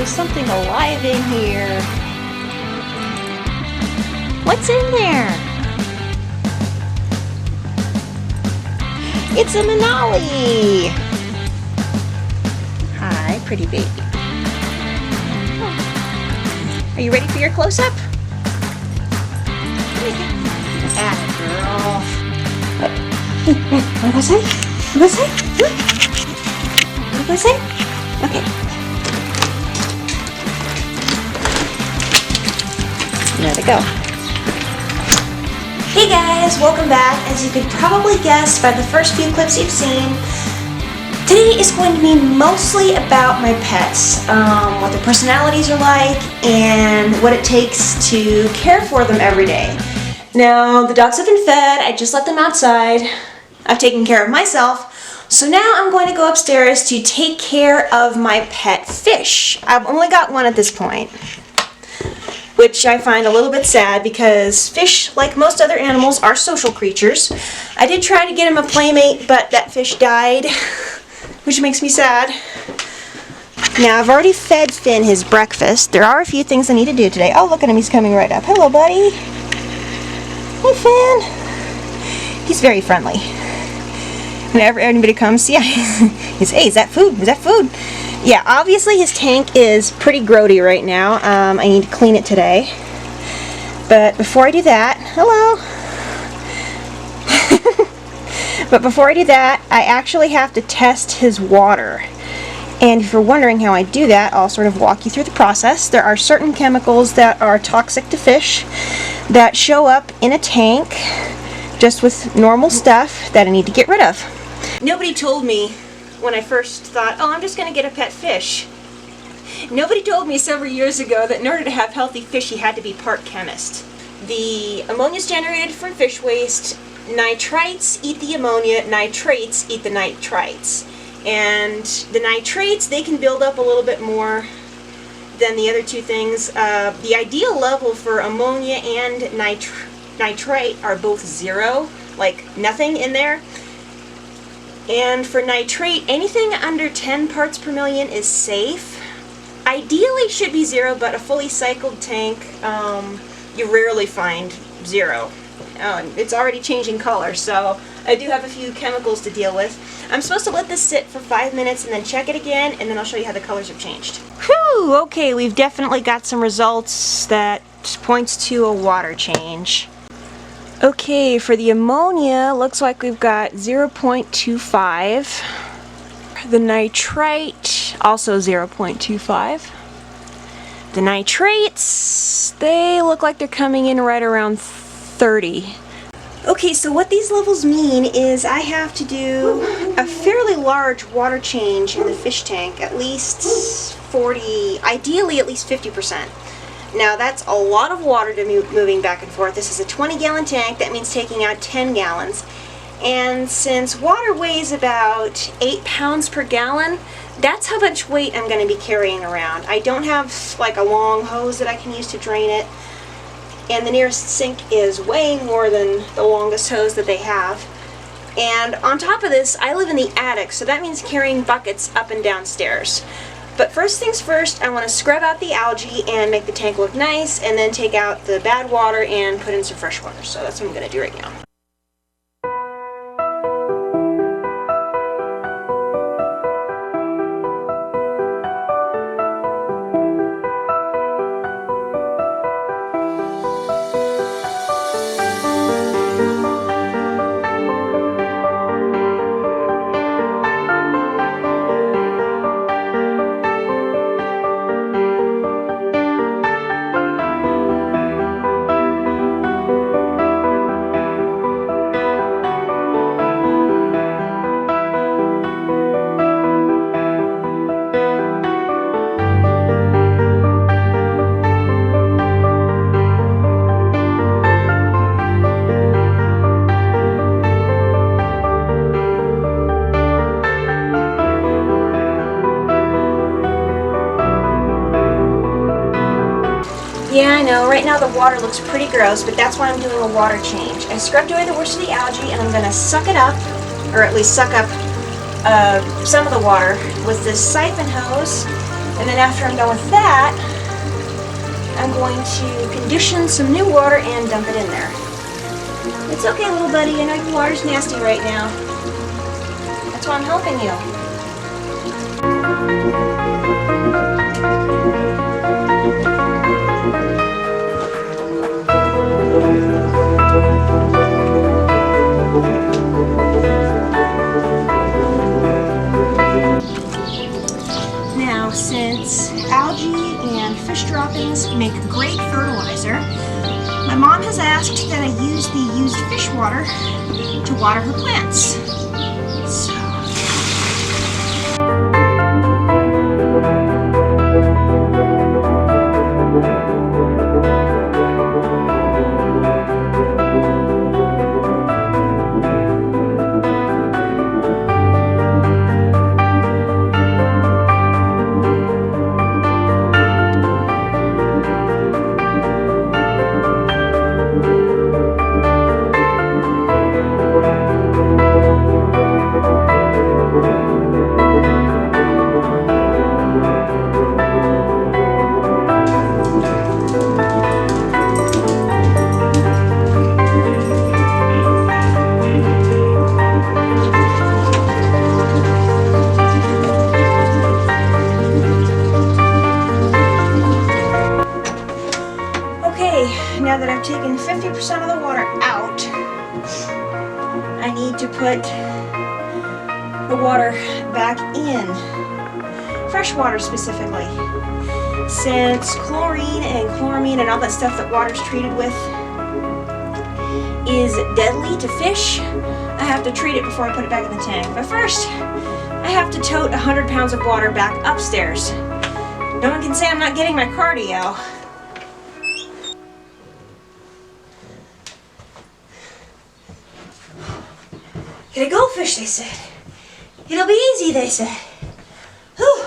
There's something alive in here. What's in there? It's a Manali! Hi, pretty baby. Are you ready for your close-up? Atta girl. What was I? What was I? What was I? Okay. There we go. Hey guys, welcome back. As you could probably guess by the first few clips you've seen, today is going to be mostly about my pets, what their personalities are like, and what it takes to care for them every day. Now, the dogs have been fed, I just let them outside, I've taken care of myself, so now I'm going to go upstairs to take care of my pet fish. I've only got one at this point, which I find a little bit sad because fish, like most other animals, are social creatures. I did try to get him a playmate, but that fish died, which makes me sad. Now, I've already fed Finn his breakfast. There are a few things I need to do today. Oh, look at him, he's coming right up. Hello, buddy. Hey, Finn. He's very friendly. Whenever anybody comes, yeah, he's, hey, is that food? Is that food? Yeah, obviously his tank is pretty grody right now. I need to clean it today. But before I do that, hello. But before I do that, I actually have to test his water. And if you're wondering how I do that, I'll sort of walk you through the process. There are certain chemicals that are toxic to fish that show up in a tank just with normal stuff that I need to get rid of. Nobody told me when I first thought, oh, I'm just going to get a pet fish. Nobody told me several years ago that in order to have healthy fish, you had to be part chemist. The ammonia is generated from fish waste. Nitrites eat the ammonia, nitrates eat the nitrites. And the nitrates, they can build up a little bit more than the other two things. The ideal level for ammonia and nitrite are both 0, like nothing in there. And for nitrate, anything under 10 parts per million is safe. Ideally should be 0, but a fully cycled tank, you rarely find 0. It's already changing color, so I do have a few chemicals to deal with. I'm supposed to let this sit for 5 minutes and then check it again, and then I'll show you how the colors have changed. Whew, okay, we've definitely got some results that points to a water change. Okay, for the ammonia, looks like we've got 0.25. The nitrite, also 0.25. The nitrates, they look like they're coming in right around 30. Okay, so what these levels mean is I have to do a fairly large water change in the fish tank, at least 40, ideally at least 50%. Now that's a lot of water to moving back and forth. This is a 20-gallon tank, that means taking out 10 gallons. And since water weighs about 8 pounds per gallon, that's how much weight I'm going to be carrying around. I don't have like a long hose that I can use to drain it. And the nearest sink is way more than the longest hose that they have. And on top of this, I live in the attic, so that means carrying buckets up and downstairs. But first things first, I want to scrub out the algae and make the tank look nice, and then take out the bad water and put in some fresh water. So that's what I'm going to do right now. water looks pretty gross, but that's why I'm doing a water change. I scrubbed away the worst of the algae, and I'm going to suck it up, or at least suck up some of the water with this siphon hose. And then after I'm done with that, I'm going to condition some new water and dump it in there. It's okay, little buddy. I know your water's nasty right now. That's why I'm helping you. Now, since algae and fish droppings make great fertilizer, my mom has asked that I use the used fish water to water her plants. So. Now that I've taken 50% of the water out, I need to put the water back in, fresh water specifically. Since chlorine and chloramine and all that stuff that water's treated with is deadly to fish, I have to treat it before I put it back in the tank. But first, I have to tote 100 pounds of water back upstairs. No one can say I'm not getting my cardio. Get a goldfish, they said. It'll be easy, they said. Whew.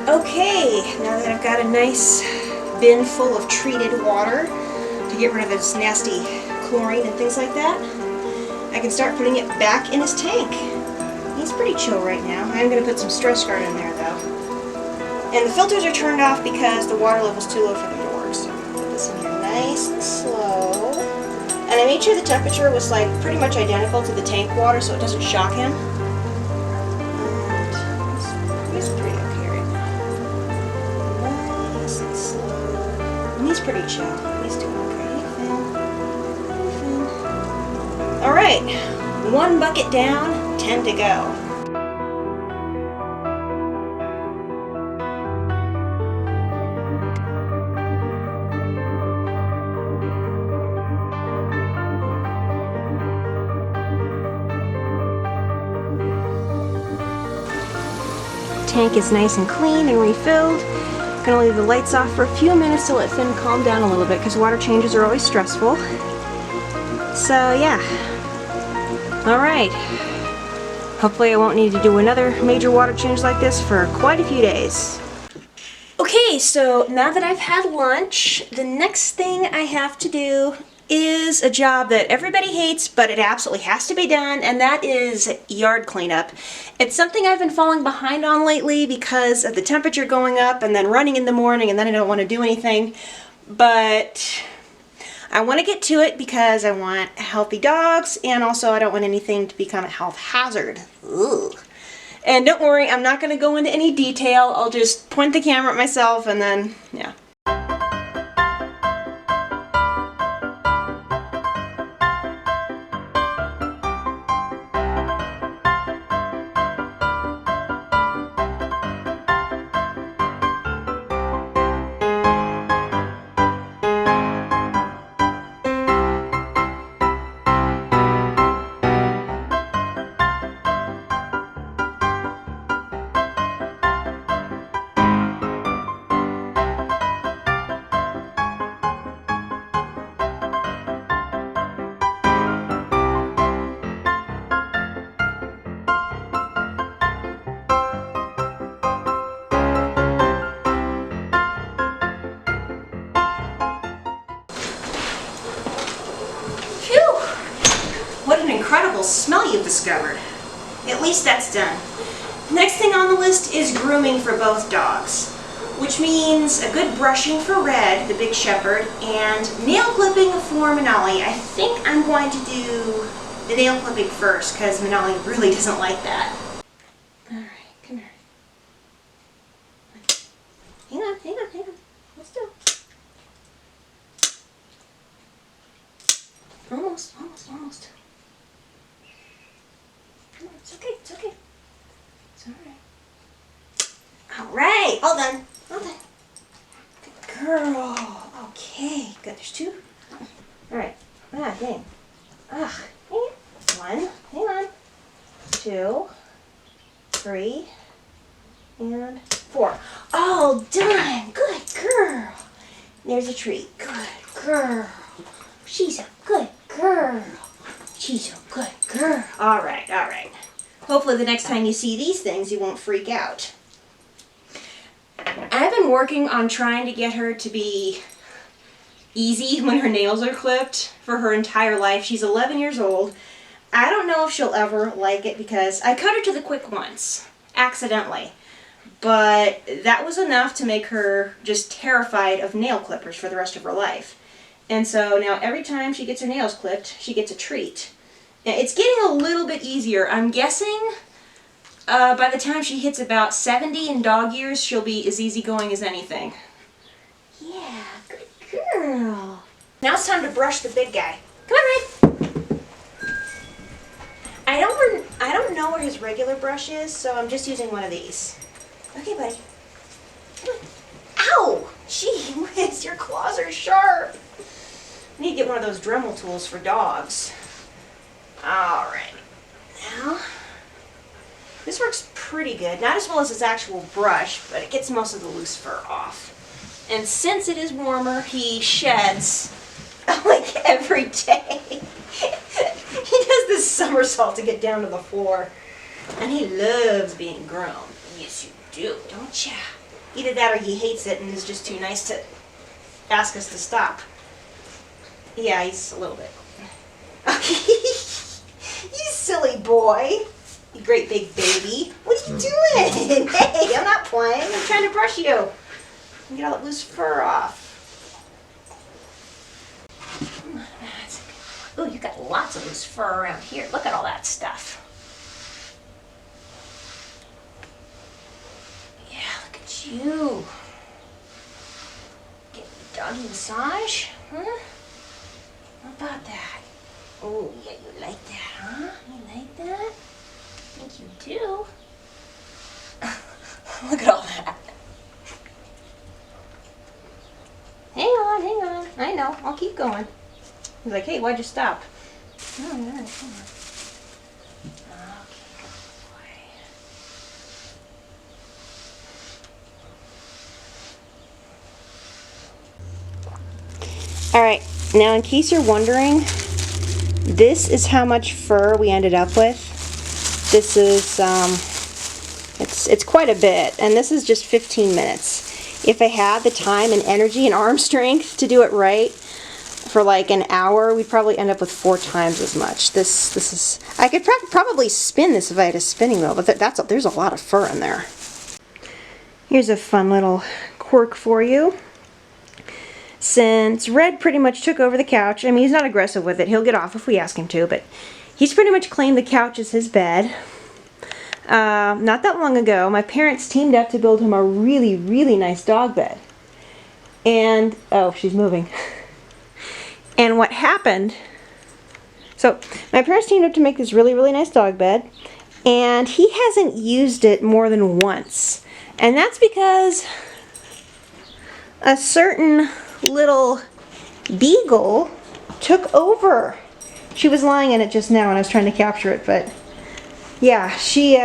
Okay, now that I've got a nice bin full of treated water to get rid of this nasty chlorine and things like that, I can start putting it back in his tank. He's pretty chill right now. I'm going to put some stress guard in there though. And the filters are turned off because the water level's too low for them to work. So put this in here nice and slow. And I made sure the temperature was like pretty much identical to the tank water so it doesn't shock him. And he's pretty okay right now. Nice and slow. And he's pretty chill. He's doing okay. Alright, 1 bucket down, 10 to go. Tank is nice and clean and refilled. Gonna leave the lights off for a few minutes to let Finn calm down a little bit because water changes are always stressful. So yeah. Alright. Hopefully I won't need to do another major water change like this for quite a few days. Okay, so now that I've had lunch, the next thing I have to do is a job that everybody hates, but it absolutely has to be done, and that is yard cleanup. It's something I've been falling behind on lately because of the temperature going up and then running in the morning and then I don't want to do anything. But I want to get to it because I want healthy dogs and also I don't want anything to become a health hazard. Ugh. And don't worry, I'm not going to go into any detail. I'll just point the camera at myself and then, yeah. incredible smell you've discovered. At least that's done. Next thing on the list is grooming for both dogs, which means a good brushing for Red, the big shepherd, and nail clipping for Manali. I think I'm going to do the nail clipping first because Manali really doesn't like that. Alright, come here. Hang on. Let's do it. Almost. Come on, it's okay. It's alright, all done. Good girl. Okay, good, there's two. Alright, dang. Ugh, hang on. One, hang on. 2, 3, and 4. All done. Good girl. There's a treat. Good girl. She's a good girl. All right. Hopefully the next time you see these things, you won't freak out. I've been working on trying to get her to be easy when her nails are clipped for her entire life. She's 11 years old. I don't know if she'll ever like it because I cut her to the quick once, accidentally. But that was enough to make her just terrified of nail clippers for the rest of her life. And so now every time she gets her nails clipped, she gets a treat. Now, it's getting a little bit easier. I'm guessing by the time she hits about 70 in dog years, she'll be as easygoing as anything. Yeah, good girl. Now it's time to brush the big guy. Come on, Red. I don't know where his regular brush is, so I'm just using one of these. Okay, buddy. Come on. Ow! Gee whiz, your claws are sharp. I need to get one of those Dremel tools for dogs. Alright. Now, this works pretty good. Not as well as its actual brush, but it gets most of the loose fur off. And since it is warmer, he sheds like every day. He does this somersault to get down to the floor. And he loves being groomed. Yes, you do, don't you? Either that or he hates it and is just too nice to ask us to stop. Yeah, he's a little bit. You silly boy. You great big baby. What are you doing? Hey, I'm not playing. I'm trying to brush you. Get all that loose fur off. Ooh, you got lots of loose fur around here. Look at all that stuff. Yeah, look at you. Get a doggy massage, huh? How about that? Oh, yeah, you like that, huh? You like that? I think you do. Look at all that. Hang on. I know. I'll keep going. He's like, hey, why'd you stop? Oh, all right, come on. Okay, good boy. All right, now in case you're wondering, this is how much fur we ended up with. This is, it's quite a bit, and this is just 15 minutes. If I had the time and energy and arm strength to do it right, for like an hour, we'd probably end up with 4 times as much. This is, I could probably spin this if I had a spinning wheel, but there's a lot of fur in there. Here's a fun little quirk for you. Since Red pretty much took over the couch, I mean, he's not aggressive with it. He'll get off if we ask him to, but he's pretty much claimed the couch as his bed. Not that long ago, my parents teamed up to build him a really, really nice dog bed. And, oh, she's moving. And what happened, so my parents teamed up to make this really, really nice dog bed, and he hasn't used it more than once. And that's because a certain little beagle took over. She was lying in it just now and I was trying to capture it, but yeah, she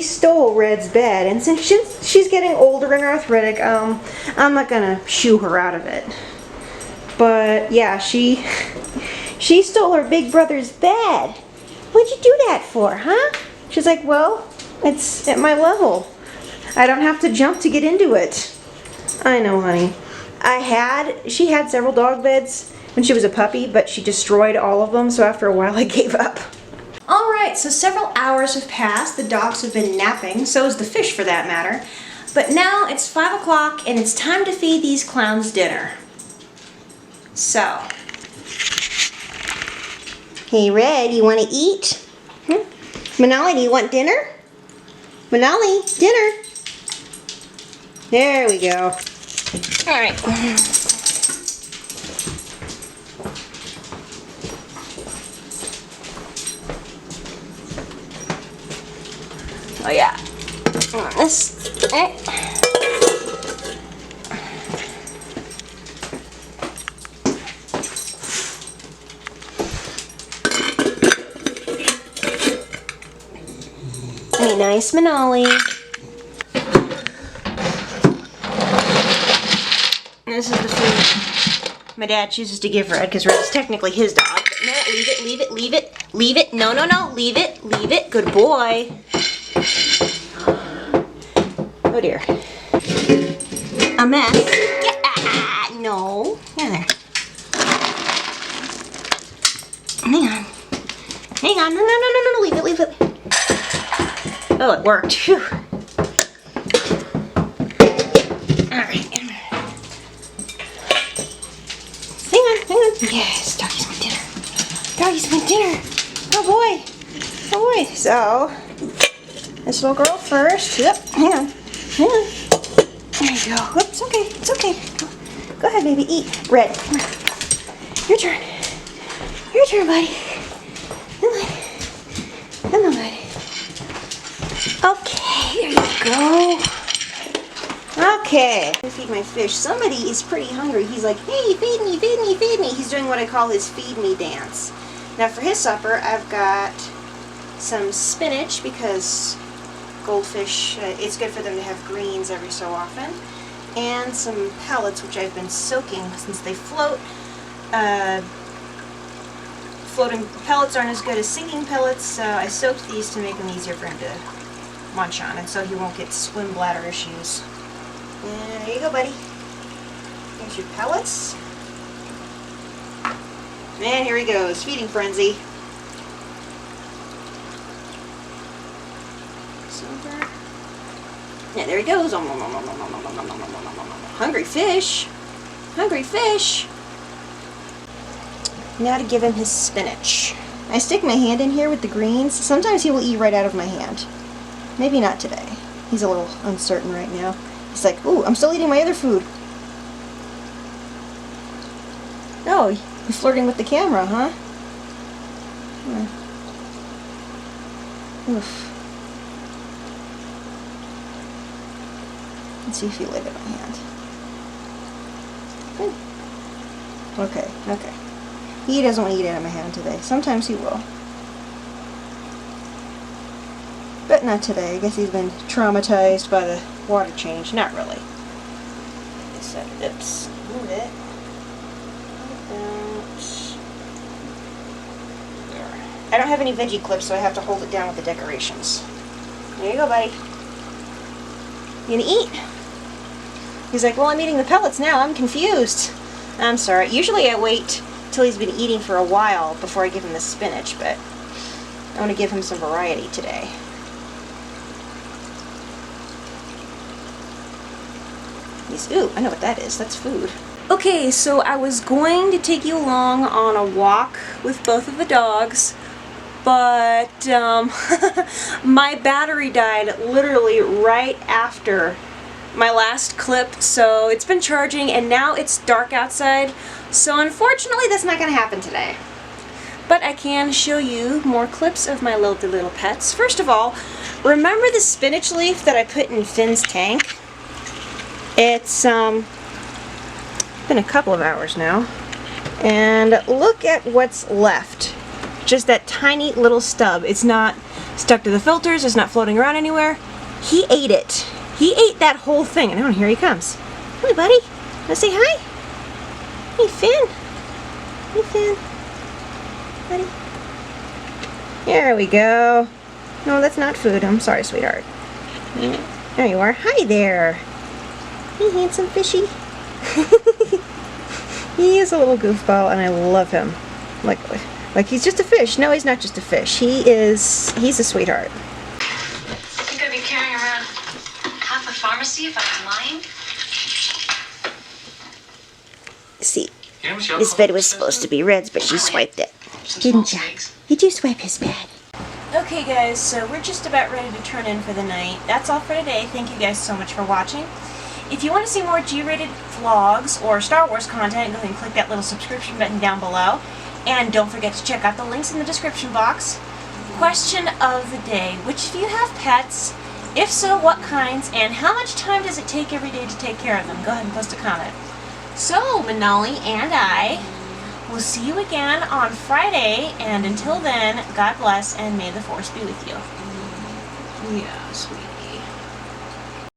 stole Red's bed, and since she's getting older and arthritic, I'm not gonna shoo her out of it. But yeah, she stole her big brother's bed. What'd you do that for, huh? She's like, well, it's at my level. I don't have to jump to get into it. I know, honey. She had several dog beds. when she was a puppy, but she destroyed all of them, so after a while I gave up. Alright, so several hours have passed. The dogs have been napping, so has the fish for that matter. But now it's 5 o'clock and it's time to feed these clowns dinner. So. Hey Red, you want to eat? Manali, do you want dinner? Manali, dinner. There we go. Alright. Oh yeah. This. Hey, nice Manali. This is the food my dad chooses to give Red because Red is technically his dog. But no, leave it, leave it, leave it, leave it. No, no, no, leave it, leave it. Good boy. Oh dear. A mess. Yeah, no. Yeah, there. Hang on. Hang on. No, no, no, no, no. Leave it, leave it. Oh, it worked. Phew. Alright. Hang on, hang on. Yes, doggies want dinner. Doggies want dinner. Oh boy. Oh boy. So, this little girl first. Yep. Hang on. Hang on. There you go. Whoops, okay. It's okay. Go ahead, baby. Eat. Red. Come on. Your turn. Your turn, buddy. Come on. Come on, buddy. Okay, there you go. Okay. I feed my fish. Somebody is pretty hungry. He's like, hey, feed me, feed me, feed me. He's doing what I call his feed me dance. Now for his supper, I've got some spinach because goldfish, it's good for them to have greens every so often. And some pellets, which I've been soaking since they float. Floating pellets aren't as good as sinking pellets, so I soaked these to make them easier for him to munch on, and so he won't get swim bladder issues. And there you go, buddy. Here's your pellets. And here he goes, feeding frenzy. Silver. Yeah, there he goes. Hungry fish. Hungry fish. Now to give him his spinach. I stick my hand in here with the greens. Sometimes he will eat right out of my hand. Maybe not today. He's a little uncertain right now. He's like, ooh, I'm still eating my other food. Oh, you're flirting with the camera, huh? Oof. Let's see if you live in my hand. Okay, okay. He doesn't want to eat out of my hand today. Sometimes he will. But not today. I guess he's been traumatized by the water change. Not really. So, oops. Move it. I don't have any veggie clips, so I have to hold it down with the decorations. There you go, buddy. You gonna eat? He's like, well, I'm eating the pellets now. I'm confused. I'm sorry. Usually I wait till he's been eating for a while before I give him the spinach, but I want to give him some variety today. He's, ooh, I know what that is. That's food. Okay, so I was going to take you along on a walk with both of the dogs, but my battery died literally right after my last clip, so it's been charging and now it's dark outside, so unfortunately that's not going to happen today. But I can show you more clips of my little pets. First of all, remember the spinach leaf that I put in Finn's tank? It's been a couple of hours now, and look at what's left. Just that tiny little stub. It's not stuck to the filters, it's not floating around anywhere. He ate it. He ate that whole thing, and here he comes. Hey, buddy. Wanna say hi? Hey, Finn. Hey, Finn. Buddy. There we go. No, that's not food. I'm sorry, sweetheart. There you are. Hi there. Hey, handsome fishy. He is a little goofball, and I love him. Like he's just a fish. No, he's not just a fish. He's a sweetheart. I think I'd be carrying around half a pharmacy if I was lying. See, this bed was supposed to be Red's, but she swiped it. Didn't ya? Did you swipe his bed? Okay guys, so we're just about ready to turn in for the night. That's all for today. Thank you guys so much for watching. If you want to see more G-rated vlogs or Star Wars content, go ahead and click that little subscription button down below. And don't forget to check out the links in the description box. Question of the day. Which of you have pets? If so, what kinds? And how much time does it take every day to take care of them? Go ahead and post a comment. So, Manali and I will see you again on Friday, and until then, God bless and may the Force be with you. Yeah, sweet.